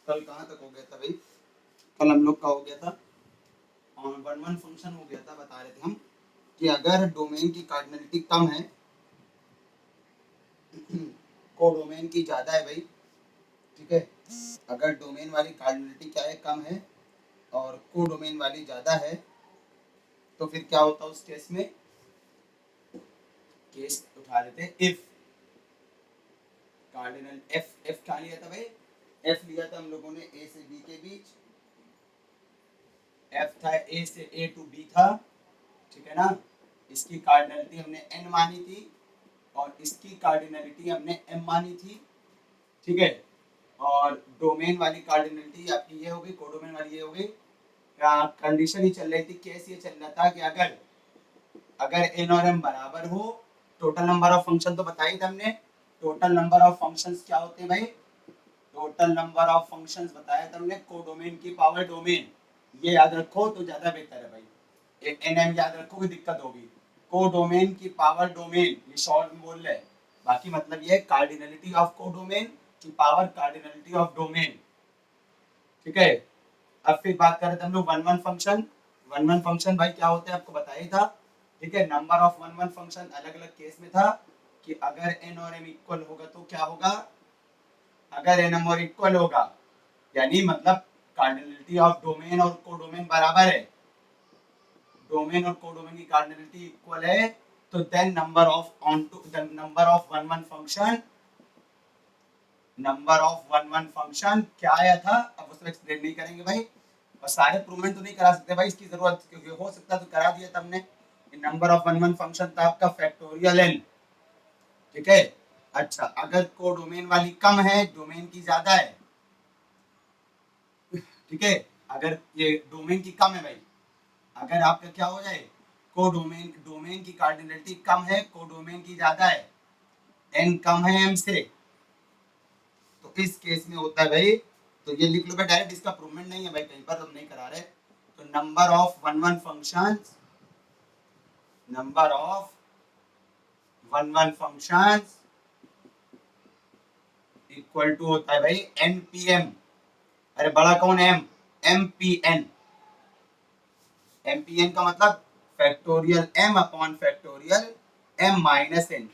कल कहाँ तक हो गया था भाई? कल हम लोग का हो गया था वन वन फंक्शन हो गया था, बता रहे थे हम कि अगर डोमेन की कार्डिनलिटी कम है कोडोमेन की ज़्यादा है भाई, ठीक है, अगर डोमेन वाली कार्डिनलिटी क्या है, कम है, और कोडोमेन वाली ज़्यादा है, तो फिर क्या होता है उस केस में? केस उठा रहे थे इफ कार्डिनल एफ क्या लिया था भाई? एफ लिया था हम लोगों ने ए से बी के बीच, एफ था ए से ए टू बी था, ठीक है ना। इसकी कार्डिनलिटी हमने एन मानी थी और इसकी कार्डिनलिटी हमने एम मानी थी, ठीक है। और डोमेन वाली कार्डिनलिटी आपकी ये हो गई, कोडोमेन वाली ये हो गई। कंडीशन ही चल रही थी, केस ये चल रहा था कि अगर अगर एन और एम बराबर हो, टोटल नंबर ऑफ फंक्शन तो बताई थी हमने, टोटल नंबर ऑफ फंक्शंस क्या होते हैं भाई? टोटल नंबर ऑफ फंक्शंस बताया था हमने कोडोमेन की पावर डोमेन, ये याद रखो तो ज्यादा बेहतर है भाई। एन एम याद रखो कि दिक्कत होगी। कोडोमेन की पावर डोमेन, ये शॉर्ट में बोल रहे हैं, बाकी मतलब ये कार्डिनलिटी ऑफ कोडोमेन की पावर कार्डिनलिटी ऑफ डोमेन, ठीक है। अब फिर बात कर रहे थे हम लोग one one function. One one function भाई क्या होता है आपको बताया ही था, ठीक है। Number of one one function अलग अलग केस में था कि अगर एन और एम इक्वल होगा तो क्या होगा? अगर एन एम और इक्वल होगा यानी मतलब कार्डिनलिटी ऑफ डोमेन और कोडोमेन बराबर है, डोमेन और कोडोमेन की कार्डिनलिटी इक्वल है, तो then number of onto the number of one one function, number of one one function क्या आया था, अब उसको एक्सप्लेन नहीं करेंगे भाई, और सारे प्रूवमेंट तो नहीं करा सकते भाई, इसकी जरूरत क्योंकि हो सकता तो करा दिया था हमने। Number of one one function था आपका फैक्टोरियल एन, ठीक है। अच्छा, अगर कोडोमेन वाली कम है, डोमेन की ज्यादा है, ठीक है, अगर ये डोमेन की कम है भाई, अगर आपका क्या हो जाए, कोडोमेन डोमेन की कार्डिनलिटी कम है, कोडोमेन की ज्यादा है, एन कम है एम से, तो इस केस में होता है भाई, तो ये लिख लो भाई डायरेक्ट, इसका प्रूवमेंट नहीं है भाई, कहीं पर हम नहीं करा रहे। तो number of one one functions, number of one one functions equal to होता है भाई एन पी एम, अरे बड़ा कौन है? M, m P n. M P n का मतलब factorial m upon factorial m minus n,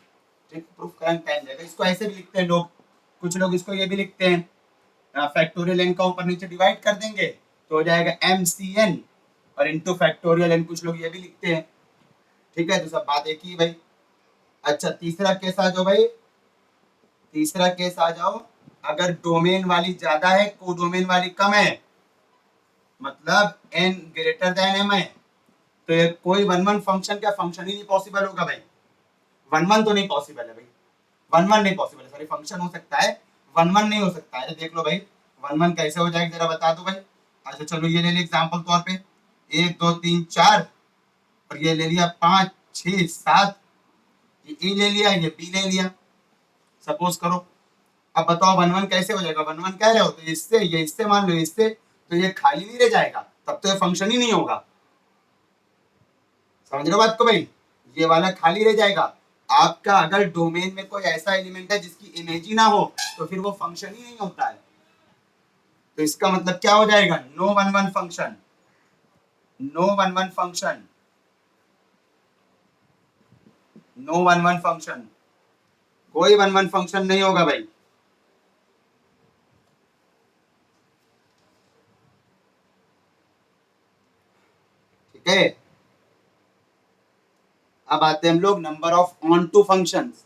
ठीक। प्रूफ करने टाइम जाएगा, इसको ऐसे भी लिखते हैं लोग, कुछ लोग इसको ये भी लिखते हैं फैक्टोरियल एन का ऊपर नीचे डिवाइड कर देंगे तो हो जाएगा एम सी एन और इंटू फैक्टोरियल एन, कुछ लोग ये भी लिखते हैं, ठीक है। तो सब बात एक ही भाई। अच्छा, तीसरा केस आ जाओ भाई, तीसरा केस आ जाओ, अगर डोमेन वाली ज्यादा है, कोडोमेन वाली कम है, मतलब एन ग्रेटर देन एम है, तो ये कोई वन वन फंक्शन का फंक्शन ही नहीं पॉसिबल होगा भाई। वन वन तो नहीं पॉसिबल है भाई, वन वन नहीं पॉसिबल है, सॉरी, फंक्शन हो सकता है, वन वन नहीं हो सकता है। देख लो भाई वन वन कैसे हो जाएगा, जरा बता दो भाई। अच्छा चलो ये ले लिया एग्जाम्पल तौर पे, एक दो तीन चार, और ये ले लिया पाँच छः सात, ये ए ले लिया, ये बी ले लिया, सपोज करो। अब बताओ वन वन कैसे हो जाएगा? वन वन कह रहे हो तो इससे ये इससे मान लो इससे, तो ये खाली नहीं रह जाएगा, तब तो ये फंक्शन ही नहीं होगा। समझ रहे हो बात को भाई? ये वाला खाली रह जाएगा। आपका अगर डोमेन में कोई ऐसा एलिमेंट है जिसकी इमेज ही ना हो, तो फिर वो फंक्शन ही नहीं होता है। तो इसका मतलब क्या हो जाएगा? No one one function, no one one function, no one one function, कोई वन वन फंक्शन नहीं होगा भाई, ठीक है। अब आते हैं हम लोग number of onto functions.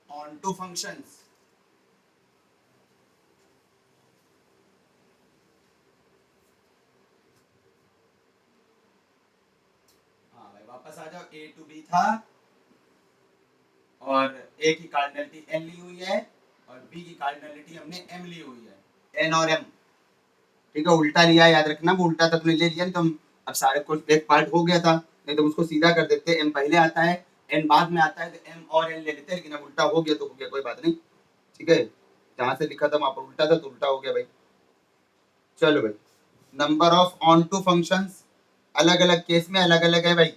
Onto functions, हाँ भाई वापस आ जाओ, ए टू बी था और ए की कार्डिनलिटी एन ली हुई है और बी की कार्डिनलिटी हमने एम ली हुई है, एन और एम। ठीक है, उल्टा लिया, याद रखना, वो उल्टा तक ले लिया तो हम अब सारे कुछ एक पार्ट हो गया था, नहीं तो उसको सीधा कर देते, एम पहले आता है एन बाद में आता है तो एम और एन ले लेते हैं, लेकिन अब उल्टा हो गया तो हो गया, कोई बात नहीं। ठीक है, जहां से लिखा था वहां पर उल्टा था तो उल्टा हो गया भाई। चलो भाई, number of onto functions अलग अलग केस में अलग अलग है भाई।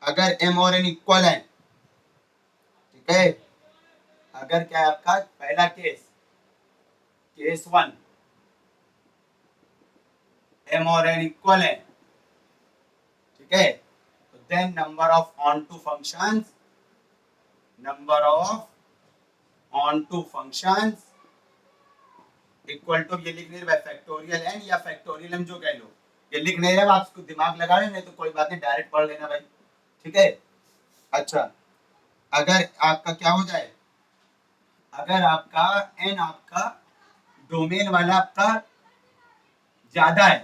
अगर एम और एन इक्वल है, ठीक है, अगर क्या है आपका पहला केस, केस वन, एम और एन इक्वल है, ठीक है, तो then number of onto functions, number of onto functions equal to, ये लिख नहीं रहे फैक्टोरियल एन या फैक्टोरियल एम जो कह लो, ये लिख नहीं रहे, आप इसको दिमाग लगा रहे, नहीं तो कोई बात नहीं, डायरेक्ट पढ़ लेना भाई। ठीक है, अच्छा, अगर आपका क्या हो जाए, अगर आपका एन आपका डोमेन वाला आपका ज्यादा है,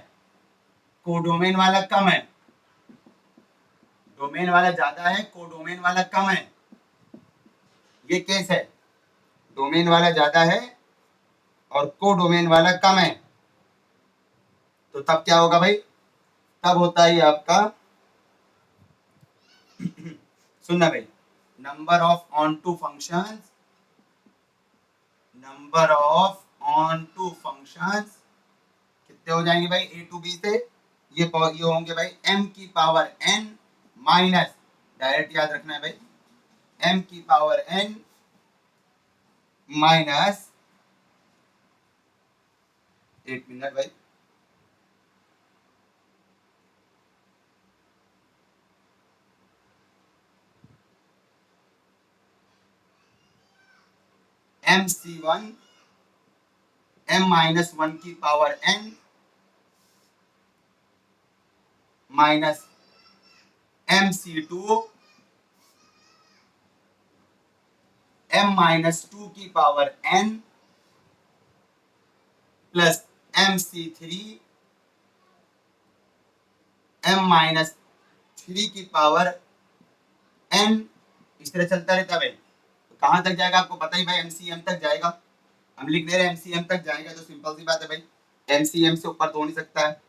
कोडोमेन वाला कम है, डोमेन वाला ज्यादा है, कोडोमेन वाला कम है, ये केस है, डोमेन वाला ज्यादा है और कोडोमेन वाला कम है, तो तब क्या होगा भाई, तब होता है आपका सुनना भाई, number of onto functions, number of onto functions कितने हो जाएंगे भाई, ए टू बी से ये होंगे भाई m की पावर n माइनस, डायरेक्ट याद रखना है भाई, m की पावर n माइनस, एक मिनट भाई, MC1 m माइनस 1 की power n minus MC2 m minus 2 की power n plus MC3 m minus 3 की पावर n, इस तरह चलता रहता है भाई। तो कहां तक जाएगा आपको पता ही भाई, MCM तक जाएगा, हम लिख दे रहे हैं MCM तक जाएगा, तो सिंपल सी बात है भाई, MCM से ऊपर तो हो नहीं सकता है।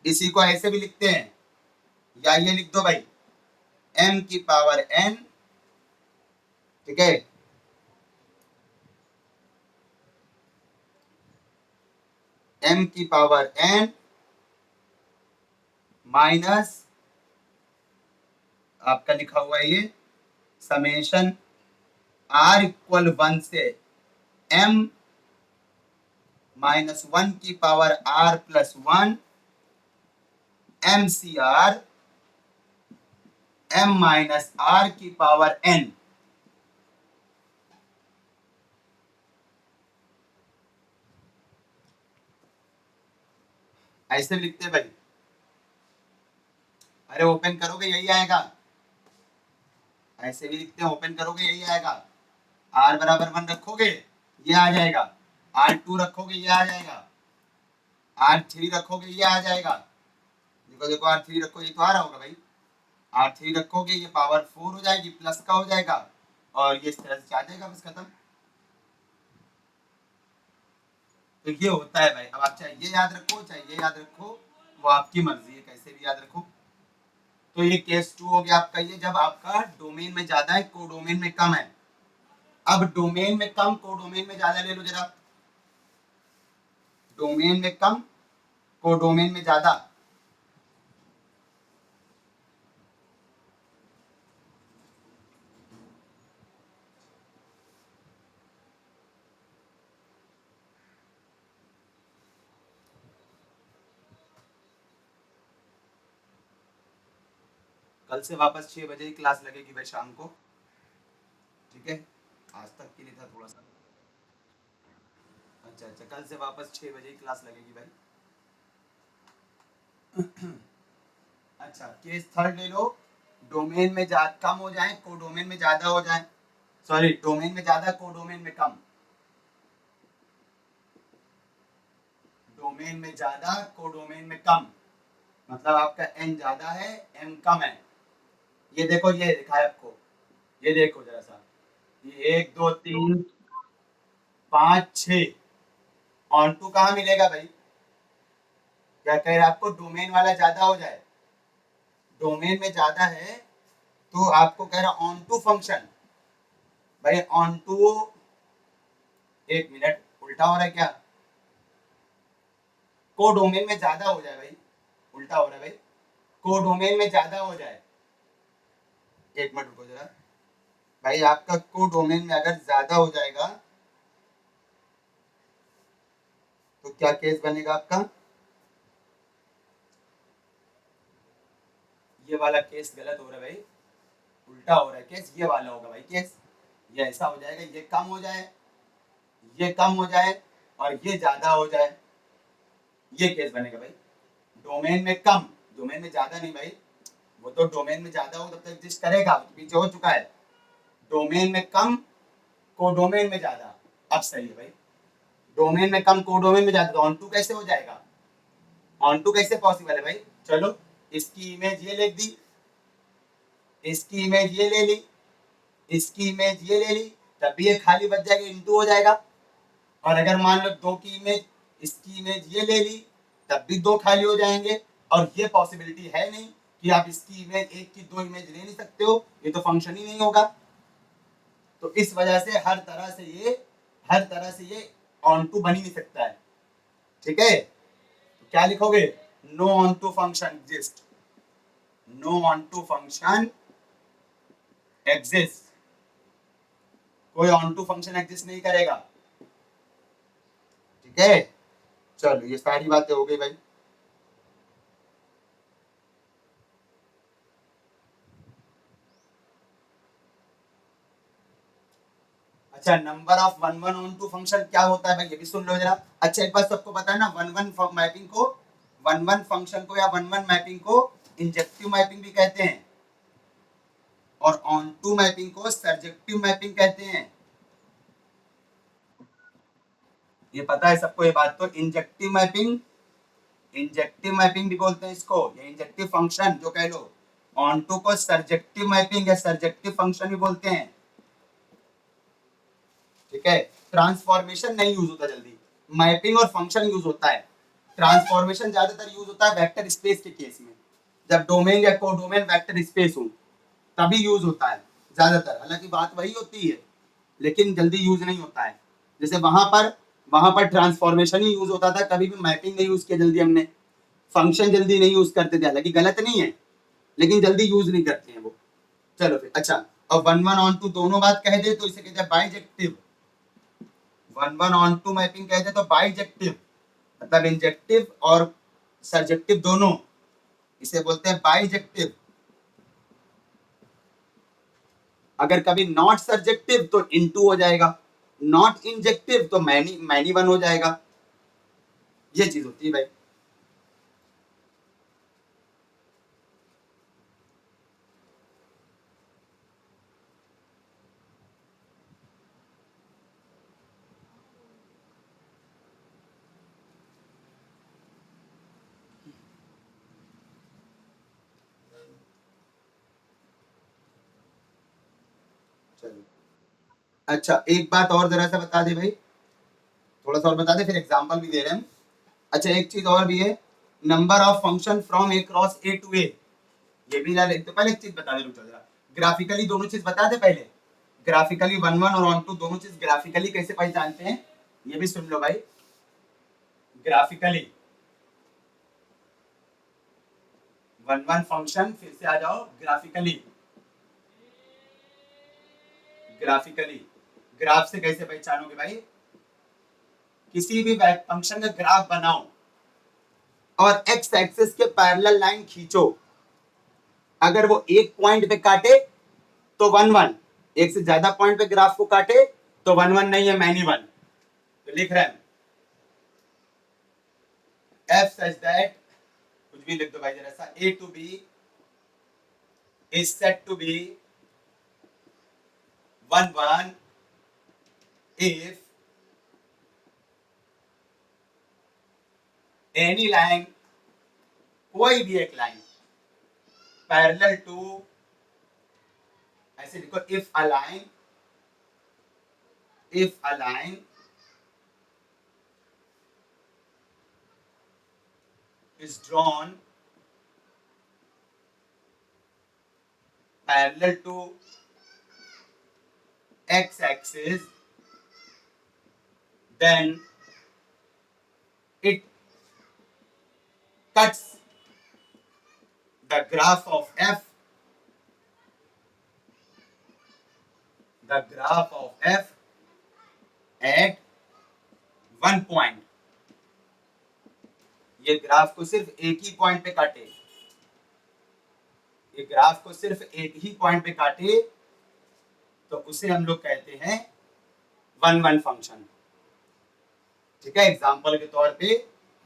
इसी को ऐसे भी लिखते हैं, या ये लिख दो भाई m की पावर n, ठीक है, m की पावर n माइनस आपका लिखा हुआ है ये समेशन r इक्वल 1 से m माइनस 1 की power r plus 1 MCR m minus r की पावर n। ऐसे लिखते हैं भाई, अरे ओपन करोगे यही आएगा, ऐसे भी लिखते हैं, ओपन करोगे यही आएगा, r बराबर 1 रखोगे ये आ जाएगा, r2 रखोगे ये आ जाएगा, r3 रखोगे ये आ जाएगा, देखो देखो r3 रखो, ये तो आ रहा होगा भाई, r3 रखोगे ये पावर 4 हो जाएगी, प्लस का हो जाएगा और ये इस तरह से आ जाएगा, बस खत्म। तो ये होता है भाई, अब आप चाहे ये याद रखो चाहे ये याद रखो, वो आपकी मर्जी है, कैसे भी याद रखो। तो ये केस 2 हो गया आपका, ये जब आपका डोमेन में ज्यादा है कोडोमेन में कम है। अब डोमेन में कम कोडोमेन में ज्यादा ले लो जरा, डोमेन में कम कोडोमेन में ज्यादा, कल से वापस 6 बजे ही क्लास लगेगी भाई शाम को, ठीक है, आज तक के लिए था थोड़ा सा, अच्छा अच्छा, कल से वापस 6 बजे ही क्लास लगेगी भाई। अच्छा, केस थर्ड ले लो, डोमेन में कम हो जाए कोडोमेन में ज्यादा हो जाए, सॉरी डोमेन में ज्यादा कोडोमेन में कम, डोमेन में ज्यादा कोडोमेन में कम, मतलब आपका n ज्यादा है m कम है, ये देखो, ये दिखा है आपको, ये देखो जरा सा, ये 1 2 3 5 6, ऑन टू कहाँ मिलेगा भाई? क्या कह रहे हैं आपको, डोमेन वाला ज्यादा हो जाए, डोमेन में ज्यादा है तो आपको कह रहा ऑन टू फंक्शन। भाई ऑन टू, एक मिनट, उल्टा हो रहा है क्या? को डोमेन में ज्यादा हो जाए भाई, उल्टा हो रहा है भाई, को डोमेन में ज्यादा हो जाए, एक मिनट रुको जरा। भाई आपका को डोमेन में अगर ज्यादा हो जाएगा तो क्या केस बनेगा आपका? ये वाला केस गलत हो रहा है भाई, उल्टा हो रहा है केस, ये वाला होगा भाई केस। ये ऐसा हो जाएगा, ये कम हो जाए, ये कम हो जाए और ये ज्यादा हो जाए, ये केस बनेगा भाई। डोमेन में कम, डोमेन में ज्यादा नहीं भाई, वो तो डोमेन में ज्यादा हो तब तक एग्जिस्ट करेगा, वो तो पीछे हो चुका है। डोमेन में कम, कोडोमेन में ज्यादा, अब सही है भाई। डोमेन में कम, कोडोमेन में ज्यादा, तो ऑन टू कैसे हो जाएगा? ऑन टू कैसे पॉसिबल है भाई? चलो, इसकी इमेज ये लिख दी, इसकी इमेज ये ले ली, इसकी इमेज ये ले ली, तब भी ये खाली बच जाएगा, इनटू हो जाएगा। और अगर मान लो दो की इमेज, इसकी इमेज ये ले ली, तब भी दो खाली हो जाएंगे। और ये पॉसिबिलिटी है नहीं कि आप इसकी इमेज, एक की दो इमेज ले नहीं सकते हो, ये तो फंक्शन ही नहीं होगा। तो इस वजह से हर तरह से ये, हर तरह से ये ऑन टू बन ही नहीं सकता है। ठीक है, तो क्या लिखोगे? No onto function exist, no onto function exist, कोई ऑन टू फंक्शन एग्जिस्ट नहीं करेगा। ठीक है, चलो ये सारी बातें हो गई भाई। अच्छा, number of one one onto function क्या होता है भाई, ये भी सुन लो जरा। अच्छा, एक बात सबको पता है ना, वन वन मैपिंग को, वन वन फंक्शन को या वन वन मैपिंग को इंजेक्टिव मैपिंग भी कहते हैं, और ऑन टू मैपिंग को सर्जेक्टिव मैपिंग कहते हैं। ये पता है सबको ये बात? तो इंजेक्टिव मैपिंग, इंजेक्टिव मैपिंग भी बोलते हैं इसको, ये इंजेक्टिव फंक्शन जो कह लो। ऑन टू को सर्जेक्टिव मैपिंग या सर्जेक्टिव फंक्शन भी बोलते हैं। ठीक है, ट्रांसफॉर्मेशन नहीं यूज होता जल्दी, मैपिंग और फंक्शन यूज होता है। ट्रांसफॉर्मेशन ज्यादातर यूज होता है वेक्टर स्पेस के केस में, जब डोमेन या कोडोमेन वेक्टर स्पेस हो तभी यूज होता है ज्यादातर। हालांकि बात वही होती है, लेकिन जल्दी यूज नहीं होता है। जैसे वहां पर ट्रांसफॉर्मेशन ही यूज होता था, कभी भी मैपिंग नहीं यूज किया जल्दी हमने। फंक्शन जल्दी नहीं यूज करते थे, हालांकि गलत नहीं है, लेकिन जल्दी यूज नहीं करते हैं वो। चलो फिर, अच्छा, और वन वन ऑन टू दोनों बात कह दे तो इसे कहते हैं bijective. One one onto mapping कहते हैं तो बाइजेक्टिव, मतलब इंजेक्टिव और सर्जेक्टिव दोनों, इसे बोलते हैं बाइजेक्टिव। अगर कभी नॉट सर्जेक्टिव तो इनटू हो जाएगा, नॉट इंजेक्टिव तो मैनी मैनी वन हो जाएगा। ये चीज होती है भाई। चलो, अच्छा एक बात और जरा सा बता दे भाई, थोड़ा सा और बता दे, फिर एग्जांपल भी दे रहे हैं हम। अच्छा, एक चीज और भी है, number of function from A cross A to A, ये भी याद रख। तो पहले एक चीज बता दे, रुक जरा, ग्राफिकली दोनों चीज बता दे पहले। ग्राफिकली वन वन और ऑन टू दोनों चीज ग्राफिकली कैसे पहचानते हैं, ये भी सुन लो भाई। ग्राफिकली वन वन फंक्शन, फिर से आ जाओ, ग्राफिकली, ग्राफिकली ग्राफ से कैसे पहचानोगे भाई? किसी भी फंक्शन का ग्राफ बनाओ और एक्स एक्सिस के पैरेलल लाइन खींचो, अगर वो एक पॉइंट पे काटे तो वन वन, एक से ज्यादा पॉइंट पे ग्राफ को काटे तो वन वन नहीं है, मैनी वन। तो लिख रहे हैं एफ सच दैट, कुछ भी लिख दो भाई जरा सा, A to B is set to B one one if any line, कोई भी एक लाइन पैरेलल टू ऐसे लिखो, if a line is drawn parallel to x axis, then it cuts the graph of f, at one point. ये graph को सिर्फ एक ही point पे काटे, ये ग्राफ को सिर्फ एक ही पॉइंट पे काटे, तो उसे हम लोग कहते हैं वन वन फंक्शन। ठीक है, एग्जांपल के तौर पे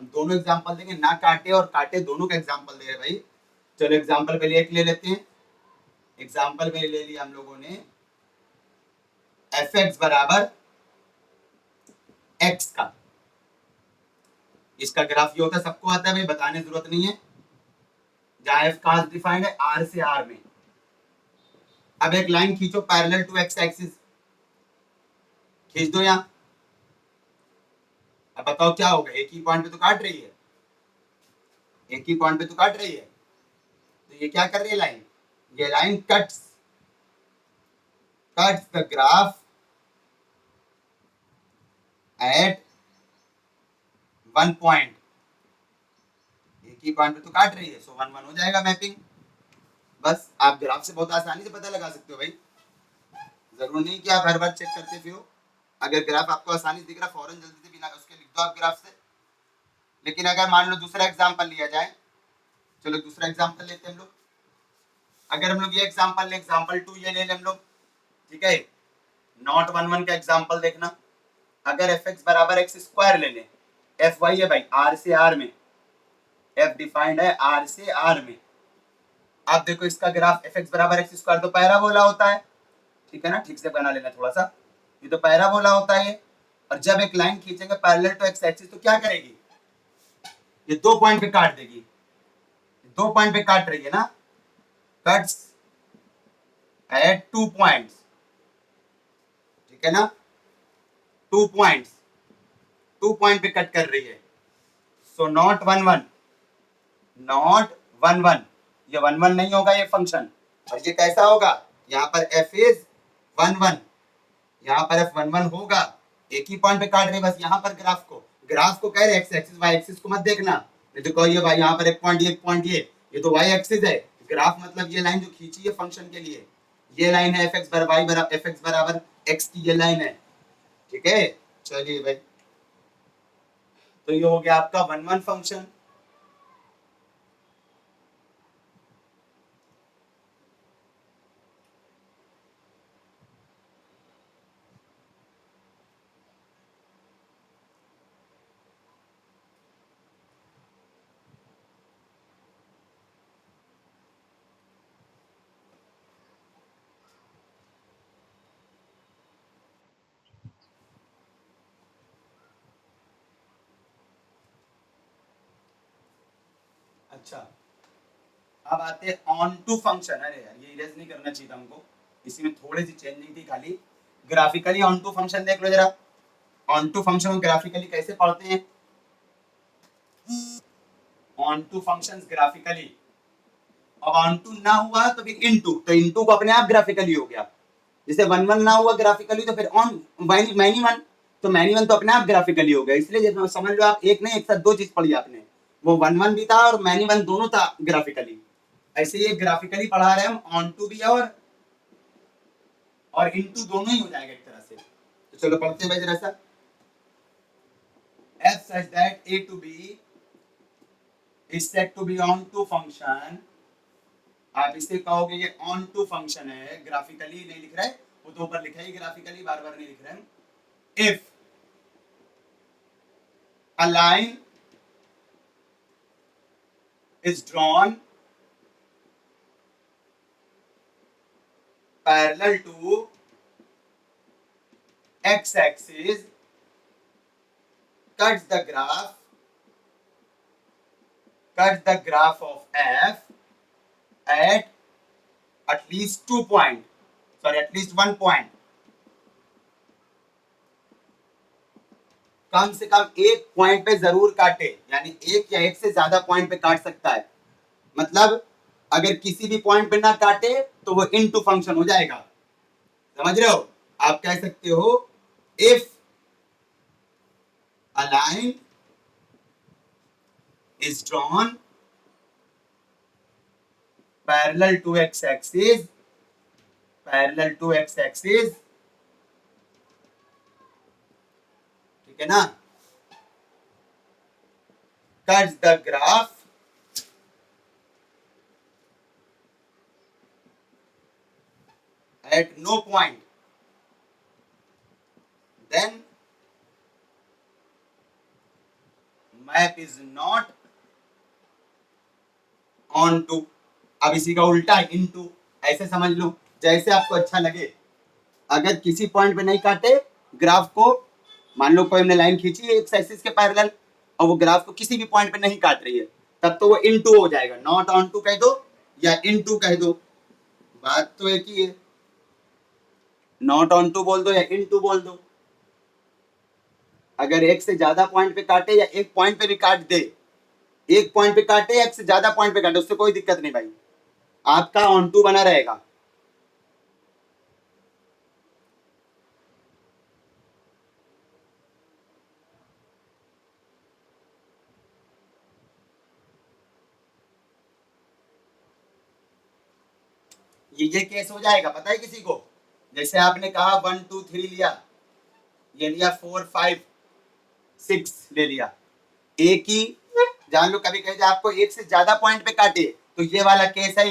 हम दोनों एग्जांपल देंगे, ना काटे और काटे दोनों का एग्जांपल दे रहे भाई। चलो एग्जांपल पहले एक ले लेते हैं। एग्जांपल में ले लिया हम लोगों ने एफ एक्स बराबर एक्स का, इसका ग्राफ ये होता है, सबको आता है भाई, बताने की जरूरत नहीं है। जहां एफ का डिफाइंड है आर से आर में। अब एक लाइन खींचो पैरेलल टू एक्स एक्सिस, खींच दो यहां। अब बताओ क्या होगा, एक ही पॉइंट पे तो काट रही है, एक ही पॉइंट पे तो काट रही है, तो ये क्या कर रही है लाइन, ये line cuts the graph at one point. एक ही पॉइंट पे तो काट रही है, सो वन वन हो जाएगा मैपिंग। बस आप ग्राफ से बहुत आसानी से पता लगा सकते हो भाई, जरूर नहीं कि आप हर बार चेक करते फिरो। अगर ग्राफ आपको आसानी से दिख रहा, फौरन जल्दी से बिना उसके लिख दो आप ग्राफ से। लेकिन अगर मान लो दूसरा एग्जांपल लिया जाए, चलो दूसरा एग्जांपल लेते हैं हम लोग। अगर हम लोग ये एग्जांपल ले, एग्जांपल 2 ये ले लें हम लोग, ठीक है, नॉट वन वन का एग्जांपल देखना। अगर एफ एक्स बराबर एक्स स्क्वायर ले लें, एफ वाई है भाई आर से आर में, एफ डिफाइंड है आर से आर में। आप देखो इसका ग्राफ एफ एक्स बराबर एक्स स्क्वायर तो पैराबोला होता है, ठीक है ना, ठीक से बना लेना थोड़ा सा, ये तो पैराबोला होता है। और जब एक लाइन खींचेंगे पैरेलल टू एक्स एक्सिस तो क्या करेगी, ये दो पॉइंट पे काट देगी, दो पॉइंट पे काट रही है ना, कट्स एट टू पॉइंट्स, ठीक है ना, टू पॉइंट्स, टू पॉइंट पे कट कर रही है। So not one one, not one one, ये वन वन नहीं होगा ये फंक्शन। और ये कैसा होगा, यहाँ पर एफ इज वन वन, यहाँ पर एफ वन वन होगा, एक ही पॉइंट पे काट रहे बस यहाँ पर ग्राफ को कह रहे एक्स एक्सिस वाई एक्सिस को मत देखना, नहीं तो कहिए भाई यहाँ पर एक पॉइंट ये तो वाई एक्सिस है। ग्राफ मतलब ये लाइन जो खींची है फंक्शन के लिए, ये लाइन है एफ एक्स बराबर एक्स की ये लाइन है, ठीक है। चलिए भाई, तो ये हो गया आपका वन वन फंक्शन। अच्छा, अब आते हैं ऑन टू फंक्शन। अरे यार ये इरेज नहीं करना चाहिए था हमको, इसी में थोड़ी सी चेंजिंग थी खाली। ग्राफिकली ऑन टू फंक्शन देख लो जरा, ऑन टू फंक्शन को ग्राफिकली कैसे पढ़ते हैं। ऑन टू फंक्शंस ग्राफिकली, अब ऑन टू ना हुआ तो फिर इनटू, तो इनटू को अपने आप ग्राफिकली हो गया। जैसे वन वन ना हुआ ग्राफिकली तो फिर ऑन मैनी वन, तो मैनी वन तो अपने आप ग्राफिकली हो गया। इसलिए जब समझ लो आप, एक नहीं एक साथ दो चीज पढ़ी आपने, वो वन वन भी था और मैनी वन दोनों था ग्राफिकली। ऐसे ये ग्राफिकली पढ़ा रहे हम, ऑन टू भी है और इनटू दोनों ही हो जाएगा एक तरह से। तो चलो पढ़ते हैं भाई जरा सा। f such that a to b is said to be on to function, आप इसे कहोगे ये ऑन टू फंक्शन है, ग्राफिकली नहीं लिख रहा है, वो तो ऊपर लिखा है ग्राफिकली, बार बार नहीं लिख रहे हैं। If a line is drawn parallel to x axis, cuts the graph of f at least 2 point, sorry at least 1 point, कम से कम एक पॉइंट पे जरूर काटे, यानी एक या एक से ज्यादा पॉइंट पे काट सकता है। मतलब अगर किसी भी पॉइंट पे ना काटे तो वो इनटू फंक्शन हो जाएगा, समझ रहे हो? आप कह सकते हो if a line is drawn parallel to x-axis, parallel to x-axis, ठीक है ना, cuts the graph at no point, then map is not on to। अब इसी का उल्टा इनटू, ऐसे समझ लो जैसे आपको अच्छा लगे। अगर किसी पॉइंट पे नहीं काटे ग्राफ को, मान लो कोई हमने लाइन खींची है एक्स एक्सिस के पैरेलल और वो ग्राफ को किसी भी पॉइंट पे नहीं काट रही है, तब तो वो इनटू हो जाएगा। नॉट ऑन टू कह दो या इनटू कह दो, बात तो एक ही है। नॉट ऑन टू बोल दो या इनटू बोल दो। अगर एक से ज्यादा पॉइंट पे काटे या एक पॉइंट पे भी काट दे, एक पॉइंट पे काटे या एक से ज्यादा पॉइंट पे काटे, उससे कोई दिक्कत नहीं भाई, आपका ऑन टू बना रहेगा। ये केस हो जाएगा, पता है किसी को? जैसे आपने कहा 1 2 3 लिया, ये लिया 4 5 6 ले लिया, एक ही जान लो, कभी कहीं आपको एक से ज्यादा पॉइंट पे काटे तो ये वाला केस है,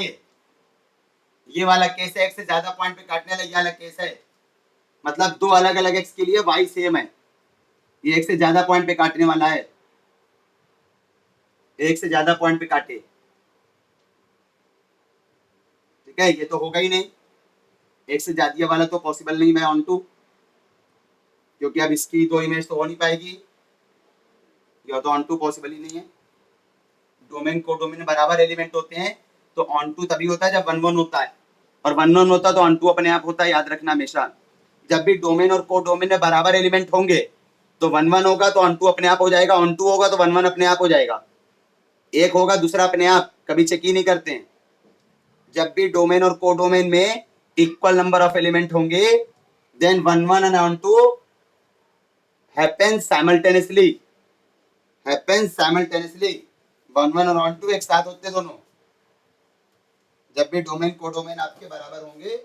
ये वाला केस है, एक से ज्यादा पॉइंट पे काटने वाला ये वाला केस है। मतलब दो अलग अलग एक्स के लिए वाई सेम है, ये एक से ज्यादा पॉइंट पे काटने वाला है, एक से ज्यादा पॉइंट पे काटे, ठीक है? ये तो होगा ही नहीं, एक से ज्यादा वाला तो पॉसिबल नहीं है ऑन टू, क्योंकि अब इसकी दो इमेज तो हो नहीं पाएगी, ये तो ऑन टू पॉसिबल ही नहीं है। डोमेन को डोमेन बराबर एलिमेंट होते हैं तो ऑन टू तभी होता है जब 1 1 होता है, और 1 1 होता तो ऑन टू अपने आप होता है, याद रखना हमेशा। जब भी डोमेन और को डोमेन में बराबर एलिमेंट होंगे तो 1 1 होगा तो ऑन टू अपने आप हो जाएगा, ऑन टू होगा तो 1 1 अपने आप हो जाएगा, एक होगा दूसरा अपने आप, कभी चेक ही नहीं करते हैं। जब भी डोमेन और को डोमेन में इक्वल नंबर ऑफ एलिमेंट होंगे then 1 1 and onto happens simultaneously, happens simultaneously. 1 1 और ऑन टू एक साथ होते दोनों। जब भी डोमेन को डोमेन आपके बराबर होंगे,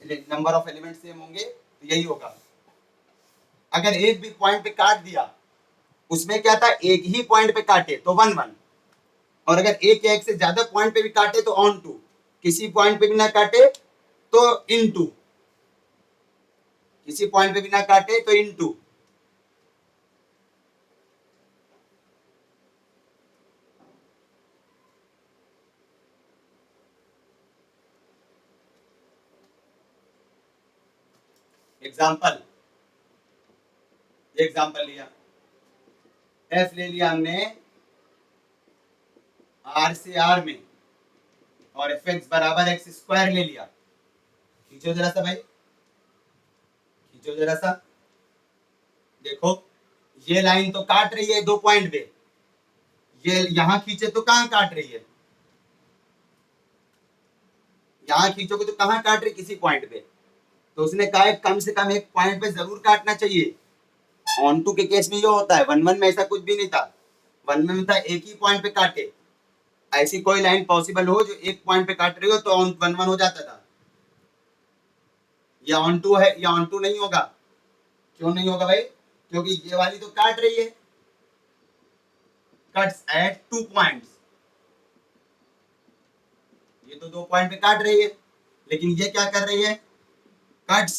नंबर ऑफ एलिमेंट सेम होंगे, तो यही होगा। अगर एक भी पॉइंट पे काट दिया, उसमें क्या था, एक ही पॉइंट पे काटे तो 1 1, और अगर एक या एक से ज्यादा पॉइंट पे भी काटे तो ऑन टू, किसी पॉइंट पे भी ना काटे तो इन टू, किसी पॉइंट पे भी ना काटे तो इन टू। एग्जाम्पल लिया, एफ ले लिया हमने आर से आर में, और एफ एक्स बराबर एक्स स्क्वायर ले लिया। खींचो जरा सा भाई, खींचो जरा सा, देखो ये लाइन तो काट रही है दो पॉइंट पे, ये यहां खींचे तो कहां काट रही है, यहां खींचोगे तो कहां काट रही, किसी पॉइंट पे। तो उसने कहा कम से कम एक पॉइंट पे जरूर काटना चाहिए। ऑन टू के केस में ये होता है, 1 1 में ऐसा कुछ भी नहीं था, 1 में था एक ही पॉइंट पे काटे। ऐसी कोई लाइन पॉसिबल हो जो एक पॉइंट पे काट रही हो तो 1 1 हो जाता था, या ऑन टू है या ऑन टू नहीं होगा। क्यों नहीं होगा भाई? क्योंकि ये वाली तो काट रही है, कट्स एट 2 पॉइंट्स, ये तो 2 पॉइंट पे काट रही है, लेकिन ये क्या कर रही है, cuts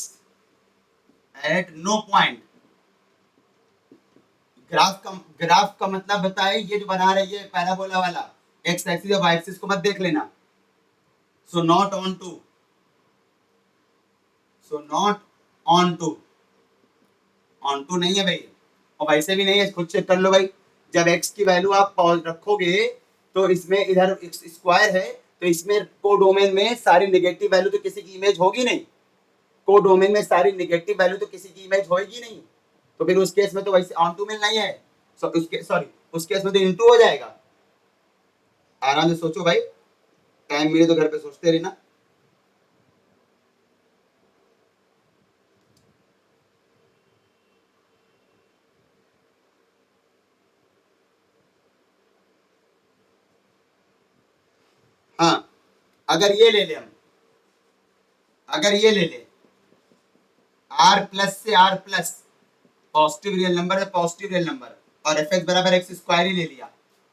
at no point. Graph का मतलब बताए, ये जो बना रही है पैराबोला वाला, एक्स एक्सिस और वाई एक्सिस को मत देख लेना। So not onto, so not onto, onto नहीं है भाई, और वैसे भी नहीं है, खुद चेक कर लो भाई। जब x की वैल्यू आप रखोगे तो इसमें इधर स्क्वायर है, तो इसमें को डोमेन में सारी नेगेटिव वैल्यू तो किसी की इमेज होगी नहीं, को डोमेन में सारी नेगेटिव वैल्यू तो किसी की इमेज होगी नहीं, तो फिर उस केस में तो वैसे ऑन टू मिलना ही है, उस केस में तो इनटू हो जाएगा। आराम से सोचो भाई, टाइम मिले तो घर पे सोचते रहना। हाँ, अगर ये ले ले हम, अगर ये ले ले आर प्लस से R plus positive real number है, पॉजिटिव रियल नंबर, और एफ एक्स बराबर एक्स स्क्वायर ही ले लिया,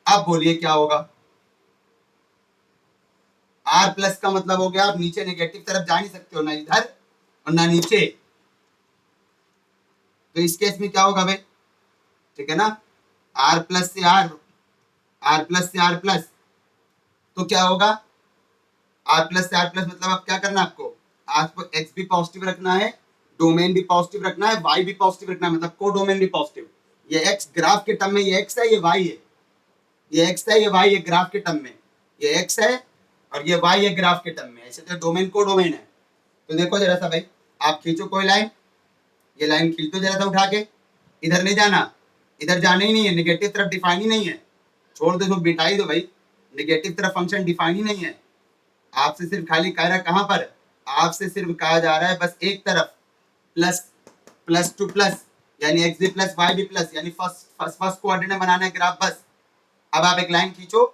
अब बोलिए क्या होगा। आर प्लस का मतलब हो गया आप नीचे नेगेटिव तरफ जा नहीं सकते हो, ना इधर और ना नीचे, तो इस केस में क्या होगा भाई, ठीक है ना, आर प्लस से आर, आर प्लस से आर प्लस, तो क्या होगा, आर प्लस से आर प्लस मतलब अब क्या करना है आपको, आपको एक्स भी पॉजिटिव रखना है, डोमेन भी पॉजिटिव रखना है, वाई भी पॉजिटिव रखना है, मतलब को डोमेन भी पॉजिटिव। ये एक्स ग्राफ के टर्म में ये एक्स है, ये वाई है, ये एक्स है, ये वाई है ग्राफ के टर्म में, ये एक्स है और ये वाई है ग्राफ के टर्म में, ऐसे तो डोमेन को डोमेन है। तो देखो जरा सा भाई, आप खींचो कोई लाइन, ये लाइन खींच दो जरा सा उठा के, इधर नहीं जाना, इधर जाना ही नहीं है, नेगेटिव तरफ डिफाइन ही नहीं है, छोड़ दो, इसको बिठा ही दो भाई, नेगेटिव तरफ फंक्शन डिफाइन ही नहीं है। आपसे सिर्फ खाली कह रहा है कहां पर, आपसे सिर्फ कहा जा रहा है बस एक तरफ, प्लस प्लस टू प्लस, यानी एक्स भी प्लस वाई भी प्लस, यानी फर्स्ट कोऑर्डिनेट बनाना है ग्राफ बस। अब आप एक लाइन खींचो,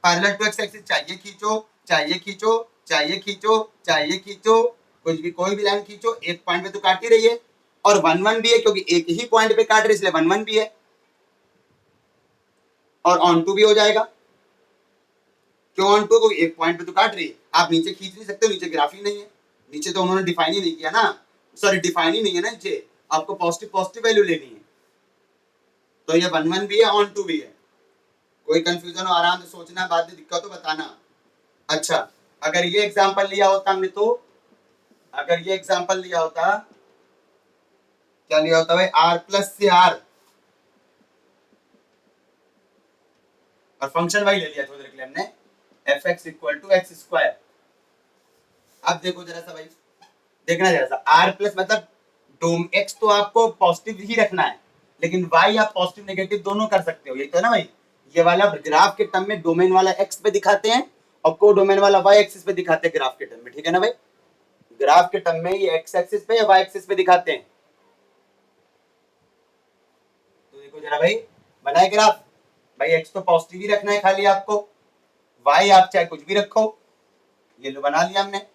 पैरेलल टू एक्स एक्सिस, चाहिए खींचो, चाहिए खींचो, चाहिए खींचो, चाहिए खींचो, कुछ भी कोई भी लाइन खींचो, एक पॉइंट पे तो काट ही रही है, और वन वन भी है क्योंकि एक ही पॉइंट पे काट रही है, इसलिए वन वन भी है, और ऑन टू भी हो जाएगा। क्यों ऑन टू, क्योंकि एक पॉइंट पे तो काट रही है, आप नीचे खींच नहीं सकते, नीचे ग्राफ ही नहीं है, नीचे तो उन्होंने डिफाइन ही नहीं किया ना, सॉरी डिफाइन ही नहीं है ना नीचे, आपको पॉजिटिव पॉजिटिव वैल्यू लेनी है, तो ये वन वन भी है, ऑन टू भी है। कोई कंफ्यूजन हो आराम से सोचना, बाद में दिक्कत हो बताना। अच्छा, अगर ये एग्जांपल लिया होता हमने, तो अगर ये एग्जांपल लिया होता, क्या लिया होता भाई, आर प्लस से आर, और फंक्शन वाई ले लिया थोड़ी देर के लिए हमने, f x equal to x square. अब देखो जरा सा भाई, देखना जरा सा, आर प्लस मतलब डोम एक्स तो आपको पॉजिटिव ही रखना है, लेकिन वाई आप पॉजिटिव नेगेटिव दोनों कर सकते हो, यही तो है ना भाई। ये वाला ग्राफ के टर्म में डोमेन वाला एक्स पे दिखाते हैं, और को डोमेन वाला वाई एक्सिस पे दिखाते हैं ग्राफ के टर्म में, ठीक है ना भाई। ग्राफ के टर्म में ये एक्स एक्सिस पे या वाई एक्सिस पे दिखाते हैं। तो देखो जरा भाई, बनाए ग्राफ, भाई एक्स तो पॉजिटिव ही रखना है खाली आपको, वाई आप चाहे कुछ भी रखो, ये लो बना लिया हमने।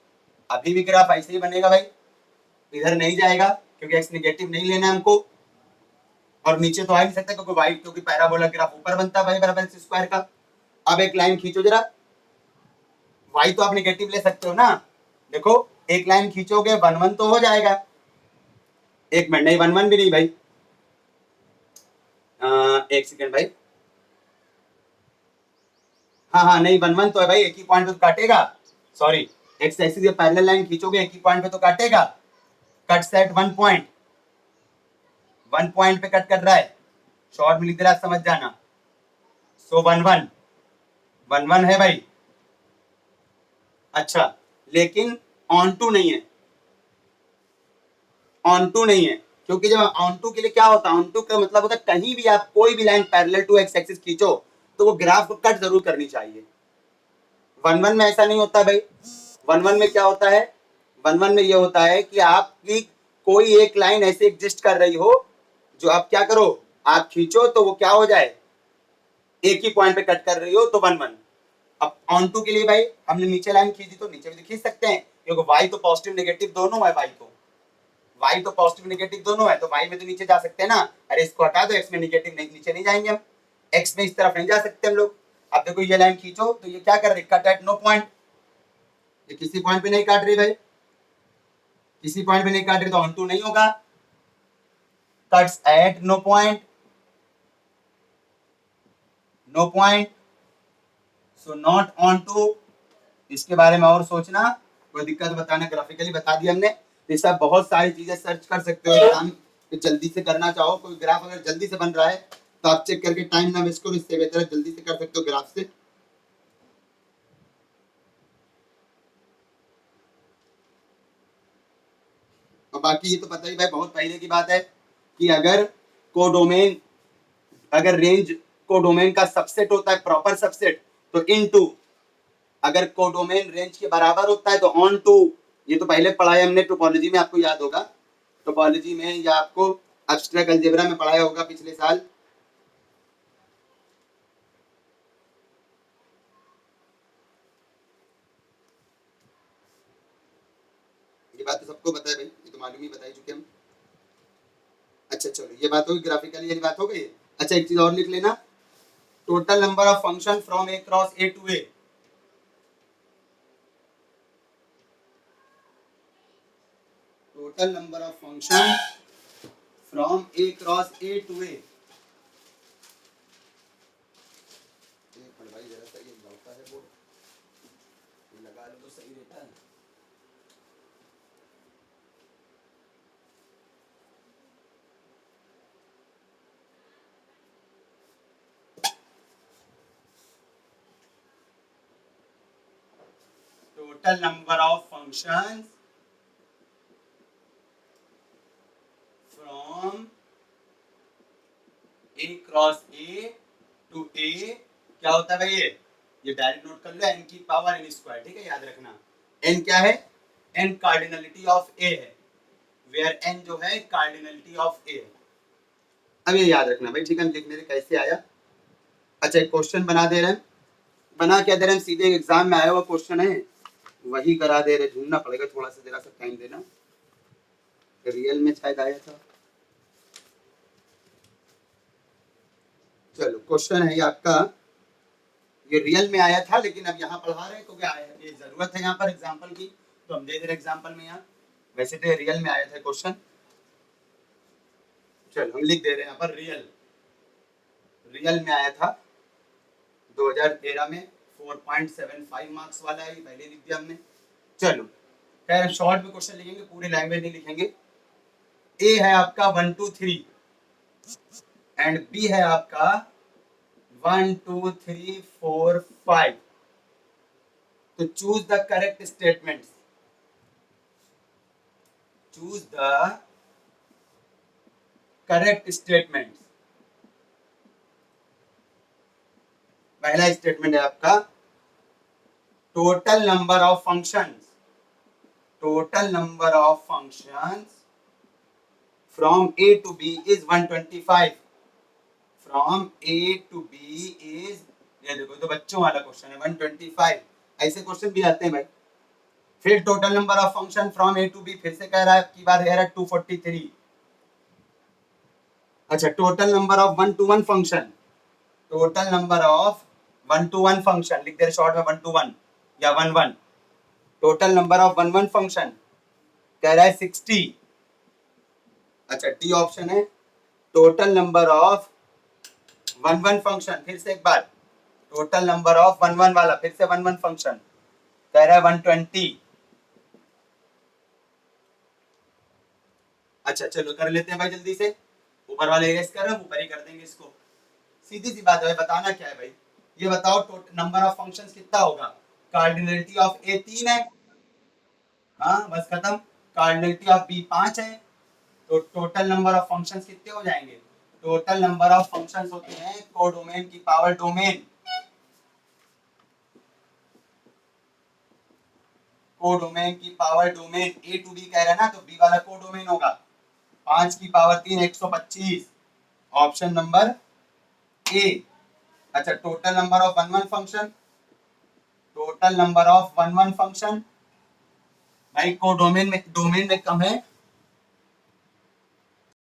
अभी भी ग्राफ ऐसे ही बनेगा भाई, इधर नहीं जाएगा क्योंकि एक्स नेगेटिव नहीं लेना है हमको, और नीचे तो आ नहीं सकता क्योंकि वाई, क्योंकि पैराबोला ग्राफ ऊपर बनता है भाई बराबर एक्स स्क्वायर का। अब एक लाइन खींचो जरा, वाई तो आप नेगेटिव ले सकते हो ना, देखो एक लाइन खींचोगे वन वन तो हो जाएगा, एक मिनट, नहीं वन वन भी नहीं भाई, एक सेकेंड भाई, हाँ हाँ नहीं वन वन तो है भाई, एक ही पॉइंट पे तो काटेगा, सॉरी, एक्स एक्सिस के पैरेलल लाइन खींचोगे एक ही पॉइंट पे तो काटेगा, cut set one point, one point पे कट कर रहा है, शॉर्ट में लिख दे रहा है, समझ जाना। So one one, one one है भाई। अच्छा, लेकिन ऑन टू नहीं है, ऑन टू नहीं है, क्योंकि जब ऑन टू के लिए क्या होता है, ऑन टू का मतलब होता है कहीं भी आप कोई भी line parallel to x axis खींचो तो वो ग्राफ को कट जरूर करनी चाहिए। वन वन में ऐसा नहीं होता भाई, वन वन में क्या होता है, वन वन में ये होता है कि आपकी कोई एक लाइन ऐसे एग्जिस्ट कर रही हो, जो आप क्या करो, आप खींचो तो वो क्या हो जाए, एक ही पॉइंट पे कट कर रही हो, तो वन वन। अब ऑन टू के लिए भाई हमने नीचे लाइन खींची तो नीचे भी तो खींच सकते हैं, क्योंकि वाई तो पॉजिटिव नेगेटिव दोनों है, वाई तो पॉजिटिव नेगेटिव दोनों है, तो वाई में तो नीचे जा सकते हैं ना, अरे इसको हटा दो, एक्स में नेगेटिव नहीं, नीचे नहीं जाएंगे हम, एक्स में इस तरफ नहीं जा सकते हम लोग। अब देखो ये लाइन खींचो तो ये क्या कर रही है, कट एट नो पॉइंट, ये किसी पॉइंट पे नहीं काट रही भाई, किसी पॉइंट पे नहीं काट रही, तो ऑन टू नहीं होगा, cuts at no point, no point, so not onto. इसके बारे में और सोचना, कोई दिक्कत बताना, ग्राफिकली बता दिया हमने। ये सब बहुत सारी चीजें सर्च कर सकते हो एग्जाम जल्दी से करना चाहो, कोई ग्राफ अगर जल्दी से बन रहा है तो आप चेक करके टाइम ना वेस्ट करो, इससे बेहतर है जल्दी से कर सकते हो ग्राफ से। बाकी ये तो पता ही भाई, बहुत पहले की बात है कि अगर कोडोमेन, अगर रेंज कोडोमेन का सबसेट होता है, प्रॉपर सबसेट, तो इनटू, अगर कोडोमेन रेंज के बराबर होता है तो ऑन टू, ये तो पहले पढ़ाया हमने टोपोलॉजी में, आपको याद होगा टोपोलॉजी में, या आपको एब्स्ट्रैक्ट अलजेब्रा में पढ़ाया होगा पिछले साल। ये बात तो सबको पता है भाई, ये तो मालूम ही बता ही चुके हम। अच्छा चलो ये बात होगी, ग्राफिकली ये बात हो गई। अच्छा एक चीज और लिख लेना, total number of function from A cross A to A, total number of function from A cross A to A. भाई जरा सा ये लौटा है बोर्ड, लगा लो तो सही रहता है। Total number of functions from A cross A to A, क्या होता है भाई ये डायरेक्ट नोट कर लो, n की पावर n स्क्वायर, ठीक है, याद रखना। n क्या है? n कार्डिनलिटी ऑफ a है, वेयर n जो है कार्डिनलिटी ऑफ a है। अब ये याद रखना भाई, ठीक है, लिखने से कैसे आया। अच्छा एक क्वेश्चन बना दे रहे हैं, बना क्या दे रहे हैं, सीधे एग्जाम में आया हुआ क्वेश्चन है, वही करा दे रहे, ढूंढना पड़ेगा थोड़ा सा, जरा सा टाइम देना, रियल में शायद आया था। चलो क्वेश्चन है ये आपका, ये रियल में आया था लेकिन अब यहाँ पढ़ा रहे हैं क्योंकि आया, ये जरूरत है यहाँ पर एग्जाम्पल की, तो हम दे दे रहे एग्जाम्पल में यहाँ, वैसे तो रियल में आया था क्वेश्चन। चलो हम लिख दे रहे हैं यहाँ पर, रियल, रियल में आया था 2013 में, 4.75 मार्क्स वाला है, पहले लिख दिया हमने। चलो खैर शॉर्ट में क्वेश्चन लिखेंगे, पूरी लैंग्वेज नहीं लिखेंगे। ए है आपका 1 2 3 एंड बी है आपका 1 2 3 4 5, तो choose the correct statements, choose the correct statements. पहला स्टेटमेंट है आपका, total number of functions, total number of functions from A to B is 125, from A to B is, ये देखो तो बच्चों वाला क्वेश्चन है, 125, ऐसे क्वेश्चन भी आते हैं भाई। फिर total number of function from A to B, फिर से कह रहा है, की बार कह रहा है 243। अच्छा total number of 1 to 1 function, total number of 1 to 1 function लिख दे शॉर्ट में, 1 to 1 या 1 1, टोटल नंबर ऑफ 1 1 फंक्शन कह रहा है 60। अच्छा डी ऑप्शन है, टोटल नंबर ऑफ 1 1 फंक्शन, फिर से एक बार, टोटल नंबर ऑफ 1 1 वाला, फिर से 1 1 फंक्शन कह रहा है 120। अच्छा चलो कर लेते हैं भाई जल्दी से, ऊपर वाले इरेज कर रहे हैं, ऊपर ही कर देंगे इसको, सीधी सी बात है। बताना क्या है भाई, ये बताओ टोटल नंबर ऑफ फंक्शंस कितना होगा, कार्डिनलिटी ऑफ ए 3 है, हाँ बस खत्म, कार्डिनलिटी ऑफ बी 5 है, तो टोटल नंबर ऑफ फंक्शंस कितने हो जाएंगे, टोटल नंबर ऑफ फंक्शंस होते हैं कोडोमेन की पावर डोमेन, कोडोमेन की power domain, A to B कह रहा है ना, तो बी वाला कोडोमेन होगा, 5 की पावर 3 125, ऑप्शन नंबर ए। अच्छा total number of 1 1 function, total number of 1 1 function भाई, कोडोमेन में, डोमेन में कम है